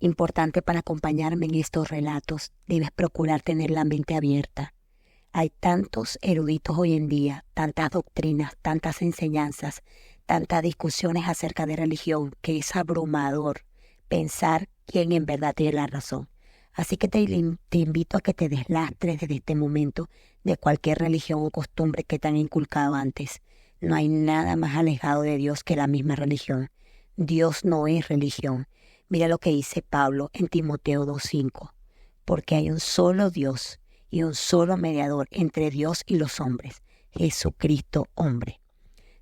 Importante para acompañarme en estos relatos, debes procurar tener la mente abierta. Hay tantos eruditos hoy en día, tantas doctrinas, tantas enseñanzas, tantas discusiones acerca de religión, que es abrumador pensar quién en verdad tiene la razón. Así que te invito a que te deslastres desde este momento de cualquier religión o costumbre que te han inculcado antes. No hay nada más alejado de Dios que la misma religión. Dios no es religión. Mira lo que dice Pablo en Timoteo 2:5. Porque hay un solo Dios y un solo mediador entre Dios y los hombres, Jesucristo hombre.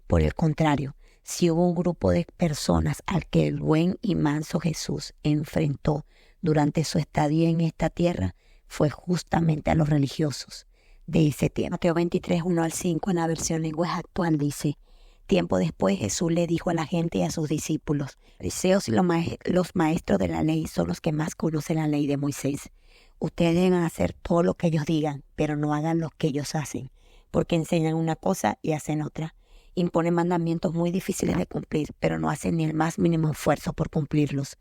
Por el contrario, si hubo un grupo de personas al que el buen y manso Jesús enfrentó durante su estadía en esta tierra, fue justamente a los religiosos de ese tiempo. Mateo 23:1-5 en la versión lenguaje actual dice: tiempo después Jesús le dijo a la gente y a sus discípulos: fariseos y los maestros de la ley son los que más conocen la ley de Moisés. Ustedes deben hacer todo lo que ellos digan, pero no hagan lo que ellos hacen, porque enseñan una cosa y hacen otra. Imponen mandamientos muy difíciles de cumplir, pero no hacen ni el más mínimo esfuerzo por cumplirlos.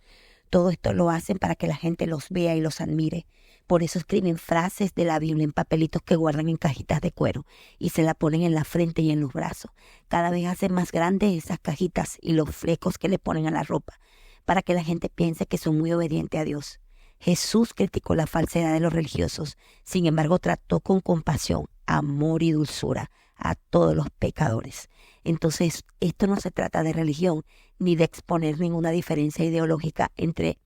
Todo esto lo hacen para que la gente los vea y los admire. Por eso escriben frases de la Biblia en papelitos que guardan en cajitas de cuero y se la ponen en la frente y en los brazos. Cada vez hacen más grandes esas cajitas y los flecos que le ponen a la ropa para que la gente piense que son muy obedientes a Dios. Jesús criticó la falsedad de los religiosos, sin embargo trató con compasión, amor y dulzura a todos los pecadores. Entonces, esto no se trata de religión ni de exponer ninguna diferencia ideológica entre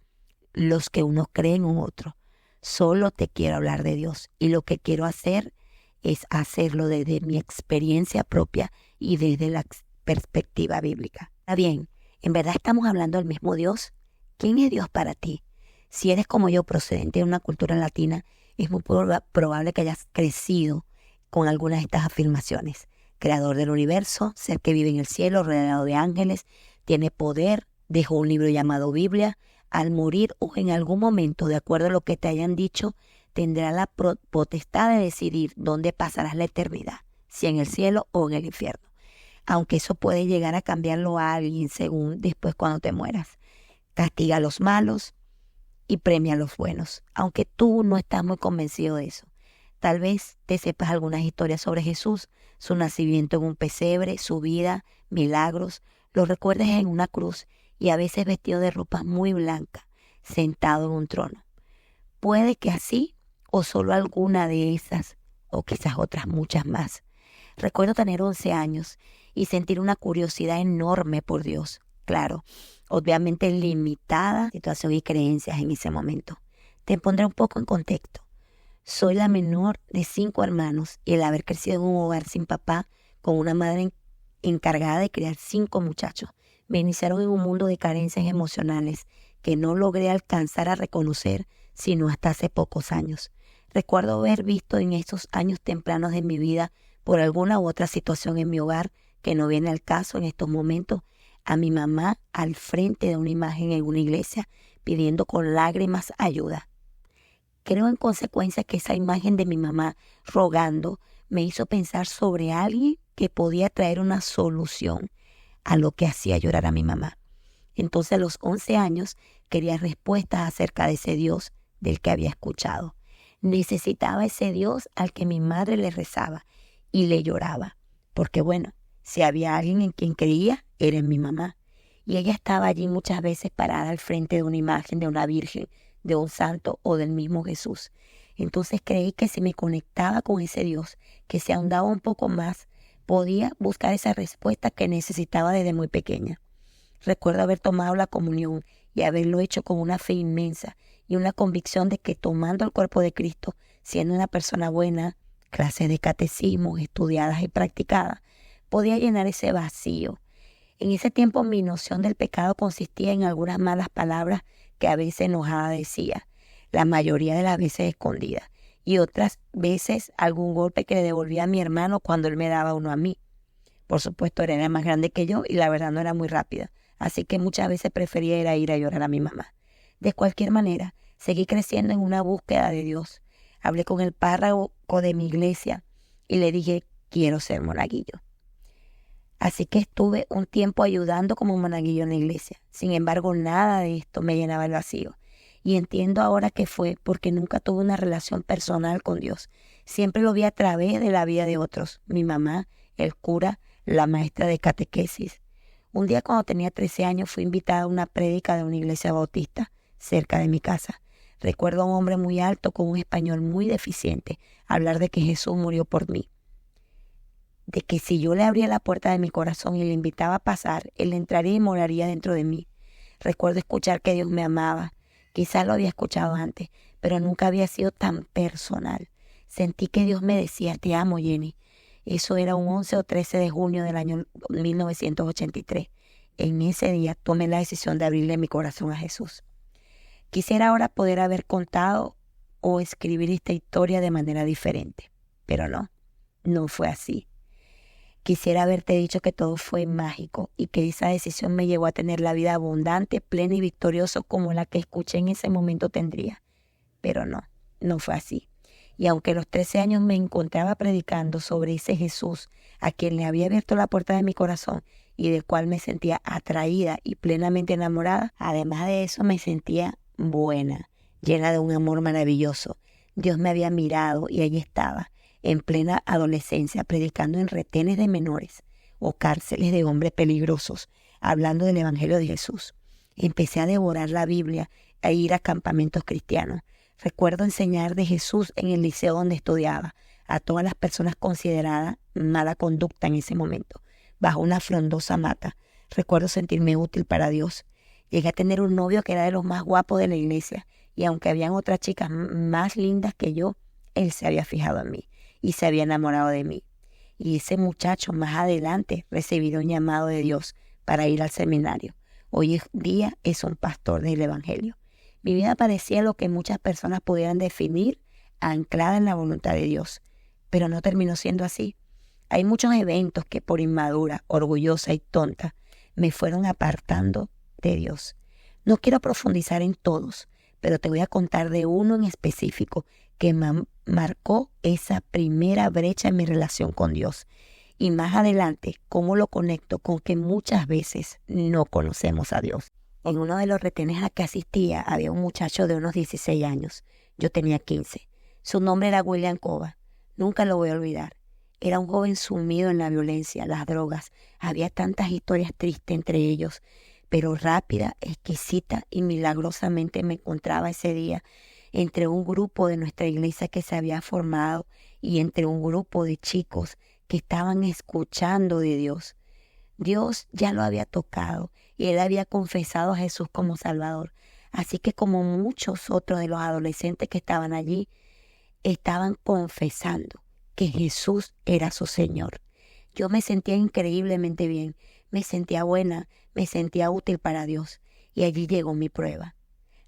los que uno cree en un otro. Solo te quiero hablar de Dios y lo que quiero hacer es hacerlo desde mi experiencia propia y desde la perspectiva bíblica. Está bien, ¿en verdad estamos hablando del mismo Dios? ¿Quién es Dios para ti? Si eres como yo, procedente de una cultura latina, es muy probable que hayas crecido con algunas de estas afirmaciones. Creador del universo, ser que vive en el cielo, rodeado de ángeles, tiene poder, dejó un libro llamado Biblia. Al morir o en algún momento, de acuerdo a lo que te hayan dicho, tendrá la potestad de decidir dónde pasarás la eternidad, si en el cielo o en el infierno. Aunque eso puede llegar a cambiarlo a alguien según después cuando te mueras. Castiga a los malos y premia a los buenos, aunque tú no estás muy convencido de eso. Tal vez te sepas algunas historias sobre Jesús, su nacimiento en un pesebre, su vida, milagros, lo recuerdes en una cruz y a veces vestido de ropa muy blanca, sentado en un trono. Puede que así o solo alguna de esas, o quizás otras muchas más. Recuerdo tener 11 años y sentir una curiosidad enorme por Dios. Claro, obviamente limitada situación y creencias en ese momento. Te pondré un poco en contexto. Soy la menor de 5 hermanos y el haber crecido en un hogar sin papá, con una madre encargada de criar 5 muchachos, me iniciaron en un mundo de carencias emocionales que no logré alcanzar a reconocer sino hasta hace pocos años. Recuerdo haber visto en esos años tempranos de mi vida, por alguna u otra situación en mi hogar que no viene al caso en estos momentos, a mi mamá al frente de una imagen en una iglesia pidiendo con lágrimas ayuda. Creo en consecuencia que esa imagen de mi mamá rogando me hizo pensar sobre alguien que podía traer una solución a lo que hacía llorar a mi mamá. Entonces a los 11 años quería respuestas acerca de ese Dios del que había escuchado. Necesitaba ese Dios al que mi madre le rezaba y le lloraba. Porque bueno, si había alguien en quien creía, era en mi mamá. Y ella estaba allí muchas veces parada al frente de una imagen de una virgen, de un santo o del mismo Jesús. Entonces creí que si me conectaba con ese Dios, que se ahondaba un poco más, podía buscar esa respuesta que necesitaba desde muy pequeña. Recuerdo haber tomado la comunión y haberlo hecho con una fe inmensa y una convicción de que tomando el cuerpo de Cristo, siendo una persona buena, clases de catecismo estudiadas y practicadas, podía llenar ese vacío. En ese tiempo mi noción del pecado consistía en algunas malas palabras que a veces enojada decía, la mayoría de las veces escondida, y otras veces algún golpe que le devolvía a mi hermano cuando él me daba uno a mí. Por supuesto, él era más grande que yo y la verdad no era muy rápida, así que muchas veces prefería ir a llorar a mi mamá. De cualquier manera, seguí creciendo en una búsqueda de Dios. Hablé con el párroco de mi iglesia y le dije, quiero ser monaguillo. Así que estuve un tiempo ayudando como monaguillo en la iglesia. Sin embargo, nada de esto me llenaba el vacío. Y entiendo ahora que fue porque nunca tuve una relación personal con Dios. Siempre lo vi a través de la vida de otros, mi mamá, el cura, la maestra de catequesis. Un día cuando tenía 13 años fui invitada a una prédica de una iglesia bautista cerca de mi casa. Recuerdo a un hombre muy alto con un español muy deficiente hablar de que Jesús murió por mí, de que si yo le abría la puerta de mi corazón y le invitaba a pasar, él entraría y moraría dentro de mí. Recuerdo escuchar que Dios me amaba. Quizás lo había escuchado antes, pero nunca había sido tan personal. Sentí que Dios me decía, te amo, Jenny. Eso era un 11 o 13 de junio del año 1983. En ese día tomé la decisión de abrirle mi corazón a Jesús. Quisiera ahora poder haber contado o escribir esta historia de manera diferente, pero no fue así. Quisiera haberte dicho que todo fue mágico y que esa decisión me llevó a tener la vida abundante, plena y victoriosa como la que escuché en ese momento tendría. Pero no fue así. Y aunque a los 13 años me encontraba predicando sobre ese Jesús a quien le había abierto la puerta de mi corazón y del cual me sentía atraída y plenamente enamorada, además de eso me sentía buena, llena de un amor maravilloso. Dios me había mirado y allí estaba, en plena adolescencia, predicando en retenes de menores o cárceles de hombres peligrosos, hablando del Evangelio de Jesús. Empecé a devorar la Biblia e ir a campamentos cristianos. Recuerdo enseñar de Jesús en el liceo donde estudiaba a todas las personas consideradas mala conducta en ese momento, bajo una frondosa mata. Recuerdo sentirme útil para Dios. Llegué a tener un novio que era de los más guapos de la iglesia y aunque habían otras chicas más lindas que yo, él se había fijado en mí y se había enamorado de mí. Y ese muchacho más adelante recibió un llamado de Dios para ir al seminario. Hoy en día es un pastor del Evangelio. Mi vida parecía lo que muchas personas pudieran definir anclada en la voluntad de Dios, pero no terminó siendo así. Hay muchos eventos que por inmadura, orgullosa y tonta me fueron apartando de Dios. No quiero profundizar en todos, pero te voy a contar de uno en específico que marcó esa primera brecha en mi relación con Dios. Y más adelante, cómo lo conecto con que muchas veces no conocemos a Dios. En uno de los retenes a que asistía había un muchacho de unos 16 años. Yo tenía 15. Su nombre era William Cova. Nunca lo voy a olvidar. Era un joven sumido en la violencia, las drogas. Había tantas historias tristes entre ellos, pero rápida, exquisita y milagrosamente me encontraba ese día entre un grupo de nuestra iglesia que se había formado y entre un grupo de chicos que estaban escuchando de Dios. Dios ya lo había tocado y él había confesado a Jesús como Salvador. Así que como muchos otros de los adolescentes que estaban allí, estaban confesando que Jesús era su Señor. Yo me sentía increíblemente bien, me sentía buena, me sentía útil para Dios y allí llegó mi prueba.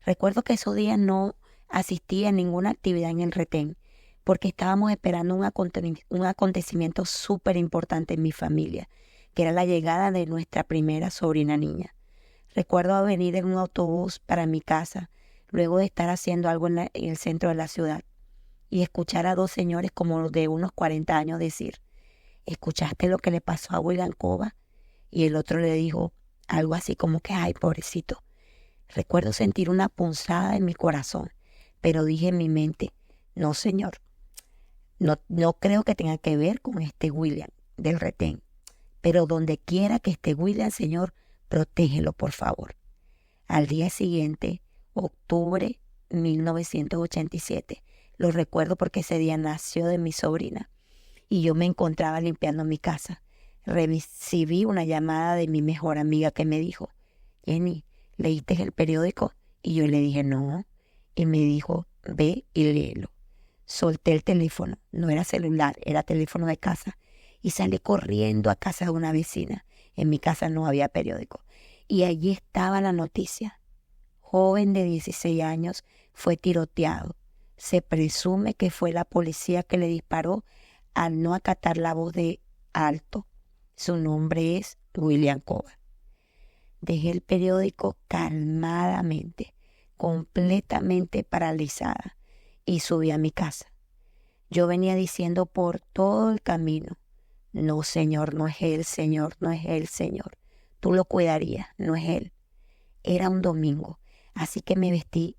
Recuerdo que esos días no asistí a ninguna actividad en el retén porque estábamos esperando un acontecimiento súper importante en mi familia, que era la llegada de nuestra primera sobrina niña. Recuerdo venir en un autobús para mi casa, luego de estar haciendo algo en el centro de la ciudad, y escuchar a dos señores como de unos 40 años decir, ¿escuchaste lo que le pasó a William Cova? Y el otro le dijo algo así como que, ay, pobrecito. Recuerdo sentir una punzada en mi corazón, pero dije en mi mente, no, señor, no creo que tenga que ver con este William del retén. Pero donde quiera que esté William, Señor, protégelo, por favor. Al día siguiente, octubre 1987, lo recuerdo porque ese día nació de mi sobrina y yo me encontraba limpiando mi casa. Recibí una llamada de mi mejor amiga que me dijo, Jenny, ¿leíste el periódico? Y yo le dije, no. Y me dijo, ve y léelo. Solté el teléfono, no era celular, era teléfono de casa. Y salí corriendo a casa de una vecina. En mi casa no había periódico. Y allí estaba la noticia. Joven de 16 años fue tiroteado. Se presume que fue la policía que le disparó al no acatar la voz de alto. Su nombre es William Cova. Dejé el periódico calmadamente, completamente paralizada, y subí a mi casa. Yo venía diciendo por todo el camino, no, Señor, no es él, Señor, no es él, Señor. Tú lo cuidarías, no es él. Era un domingo, así que me vestí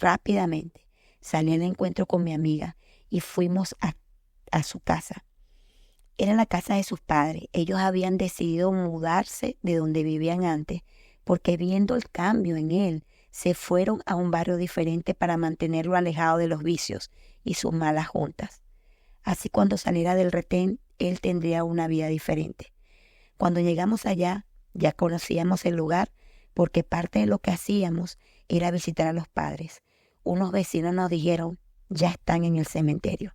rápidamente salí al encuentro con mi amiga y fuimos a su casa. Era la casa de sus padres. Ellos habían decidido mudarse de donde vivían antes porque viendo el cambio en él, se fueron a un barrio diferente para mantenerlo alejado de los vicios y sus malas juntas. Así cuando saliera del retén, él tendría una vida diferente. Cuando llegamos allá, ya conocíamos el lugar porque parte de lo que hacíamos era visitar a los padres. Unos vecinos nos dijeron, ya están en el cementerio.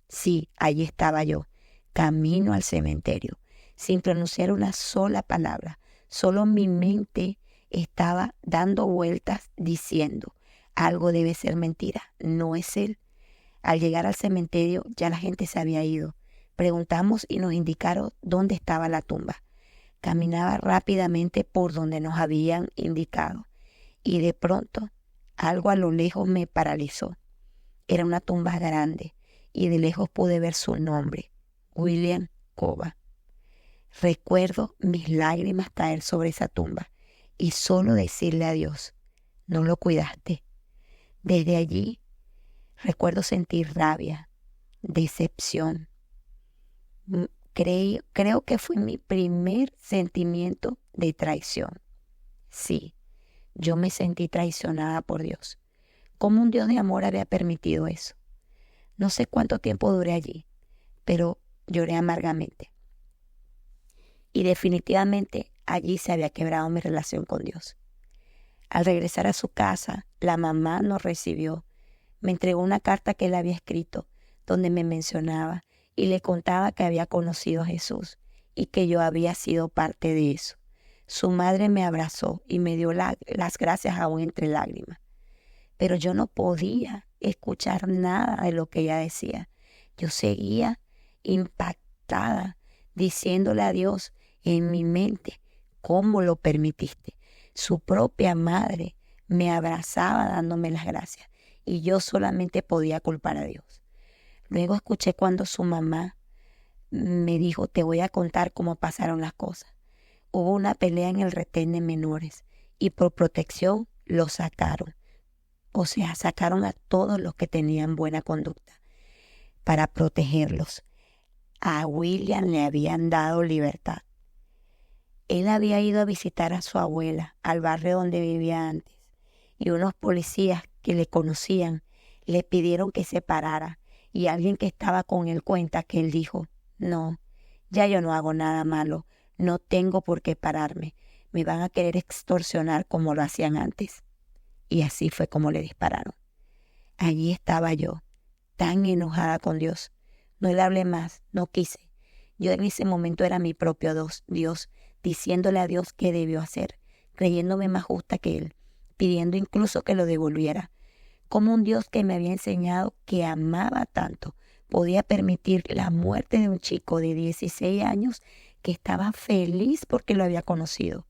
Sí, allí estaba yo, camino al cementerio, sin pronunciar una sola palabra. Solo mi mente estaba dando vueltas diciendo, algo debe ser mentira, no es él. Al llegar al cementerio ya la gente se había ido. Preguntamos y nos indicaron dónde estaba la tumba. Caminaba rápidamente por donde nos habían indicado y de pronto algo a lo lejos me paralizó. Era una tumba grande y de lejos pude ver su nombre, William Cova. Recuerdo mis lágrimas caer sobre esa tumba y solo decirle a Dios, no lo cuidaste. Desde allí recuerdo sentir rabia, decepción. Creo que fue mi primer sentimiento de traición. Sí, yo me sentí traicionada por Dios. ¿Cómo un Dios de amor había permitido eso? No sé cuánto tiempo duré allí, pero lloré amargamente. Y definitivamente allí se había quebrado mi relación con Dios. Al regresar a su casa, la mamá nos recibió. Me entregó una carta que él había escrito, donde me mencionaba y le contaba que había conocido a Jesús y que yo había sido parte de eso. Su madre me abrazó y me dio las gracias aún entre lágrimas. Pero yo no podía escuchar nada de lo que ella decía. Yo seguía impactada, diciéndole a Dios en mi mente, ¿cómo lo permitiste? Su propia madre me abrazaba dándome las gracias y yo solamente podía culpar a Dios. Luego escuché cuando su mamá me dijo, te voy a contar cómo pasaron las cosas. Hubo una pelea en el retén de menores y por protección los sacaron. O sea, sacaron a todos los que tenían buena conducta para protegerlos. A William le habían dado libertad. Él había ido a visitar a su abuela al barrio donde vivía antes y unos policías que le conocían le pidieron que se parara y alguien que estaba con él cuenta que él dijo, no, ya yo no hago nada malo, no tengo por qué pararme, me van a querer extorsionar como lo hacían antes. Y así fue como le dispararon. Allí estaba yo, tan enojada con Dios. No le hablé más, no quise. Yo en ese momento era mi propio Dios, diciéndole a Dios qué debió hacer, creyéndome más justa que Él, pidiendo incluso que lo devolviera. Como un Dios que me había enseñado que amaba tanto, podía permitir la muerte de un chico de 16 años que estaba feliz porque lo había conocido.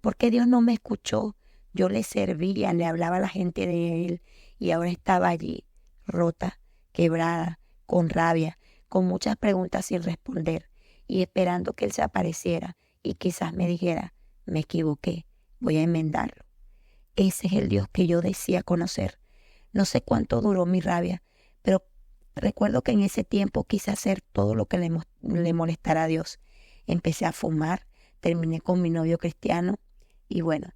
Porque Dios no me escuchó. Yo le servía, le hablaba a la gente de Él y ahora estaba allí, rota, quebrada, con rabia, con muchas preguntas sin responder y esperando que Él se apareciera y quizás me dijera, me equivoqué, voy a enmendarlo. Ese es el Dios que yo decía conocer. No sé cuánto duró mi rabia, pero recuerdo que en ese tiempo quise hacer todo lo que le molestara a Dios. Empecé a fumar, terminé con mi novio cristiano y bueno,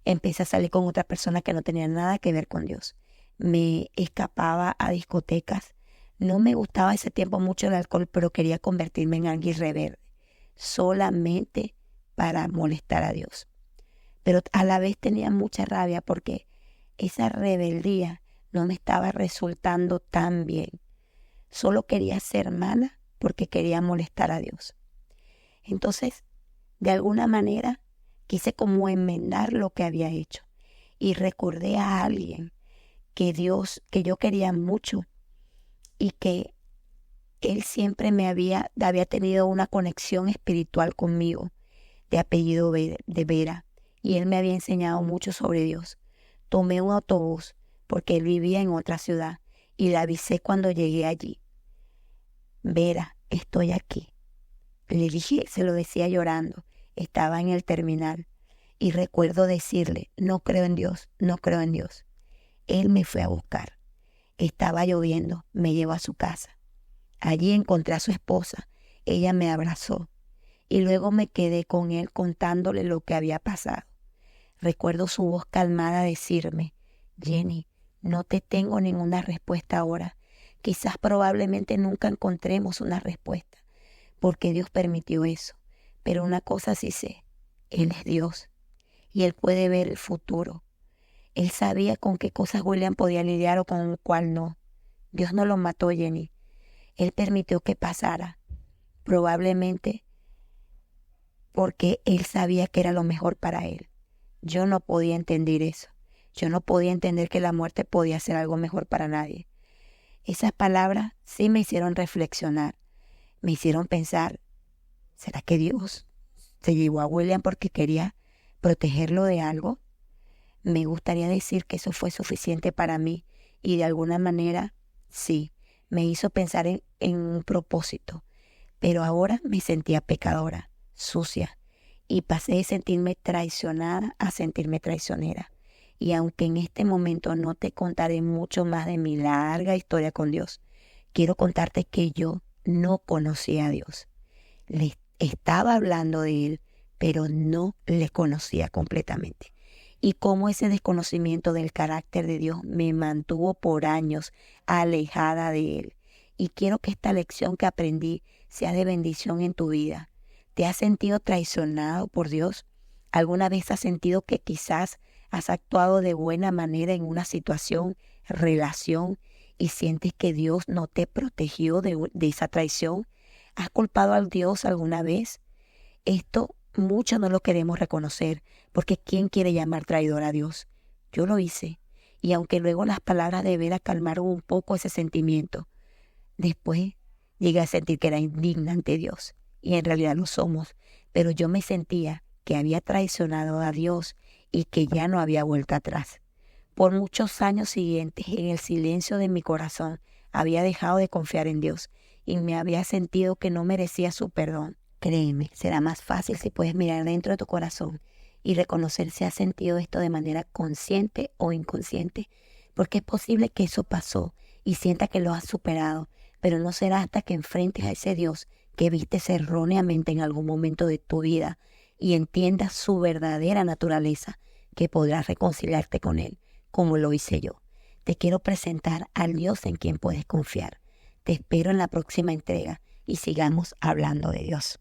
empecé a salir con otra persona que no tenía nada que ver con Dios. Me escapaba a discotecas. No me gustaba ese tiempo mucho el alcohol, pero quería convertirme en alguien rebelde, solamente para molestar a Dios. Pero a la vez tenía mucha rabia porque esa rebeldía no me estaba resultando tan bien. Solo quería ser mala porque quería molestar a Dios. Entonces, de alguna manera, quise como enmendar lo que había hecho y recordé a alguien que yo quería mucho y que él siempre había tenido una conexión espiritual conmigo, de apellido de Vera, y él me había enseñado mucho sobre Dios. Tomé un autobús porque él vivía en otra ciudad y le avisé cuando llegué allí. Vera, estoy aquí. Le dije, se lo decía llorando, estaba en el terminal y recuerdo decirle, no creo en Dios, no creo en Dios. Él me fue a buscar. Estaba lloviendo, me llevó a su casa. Allí encontré a su esposa. Ella me abrazó y luego me quedé con él contándole lo que había pasado. Recuerdo su voz calmada decirme: Jenny, no te tengo ninguna respuesta ahora. Quizás probablemente nunca encontremos una respuesta, porque Dios permitió eso. Pero una cosa sí sé, Él es Dios y Él puede ver el futuro. Él sabía con qué cosas William podía lidiar o con cuál no. Dios no lo mató, Jenny. Él permitió que pasara, probablemente porque Él sabía que era lo mejor para él. Yo no podía entender eso. Yo no podía entender que la muerte podía ser algo mejor para nadie. Esas palabras sí me hicieron reflexionar, me hicieron pensar, ¿será que Dios se llevó a William porque quería protegerlo de algo? Me gustaría decir que eso fue suficiente para mí y de alguna manera, sí, me hizo pensar en un propósito. Pero ahora me sentía pecadora, sucia, y pasé de sentirme traicionada a sentirme traicionera. Y aunque en este momento no te contaré mucho más de mi larga historia con Dios, quiero contarte que yo no conocía a Dios. Le estaba hablando de Él, pero no le conocía completamente. Y cómo ese desconocimiento del carácter de Dios me mantuvo por años alejada de Él. Y quiero que esta lección que aprendí sea de bendición en tu vida. ¿Te has sentido traicionado por Dios? ¿Alguna vez has sentido que quizás has actuado de buena manera en una situación, relación, y sientes que Dios no te protegió de esa traición? ¿Has culpado a Dios alguna vez? Esto muchos no lo queremos reconocer, porque ¿quién quiere llamar traidor a Dios? Yo lo hice, y aunque luego las palabras de veras calmaron un poco ese sentimiento, después llegué a sentir que era indigna ante Dios, y en realidad lo somos, pero yo me sentía que había traicionado a Dios y que ya no había vuelta atrás. Por muchos años siguientes, en el silencio de mi corazón, había dejado de confiar en Dios y me había sentido que no merecía su perdón. Créeme, será más fácil si puedes mirar dentro de tu corazón y reconocer si has sentido esto de manera consciente o inconsciente, porque es posible que eso pasó y sienta que lo has superado, pero no será hasta que enfrentes a ese Dios que vistes erróneamente en algún momento de tu vida y entiendas su verdadera naturaleza que podrás reconciliarte con Él, como lo hice yo. Te quiero presentar al Dios en quien puedes confiar. Te espero en la próxima entrega y sigamos hablando de Dios.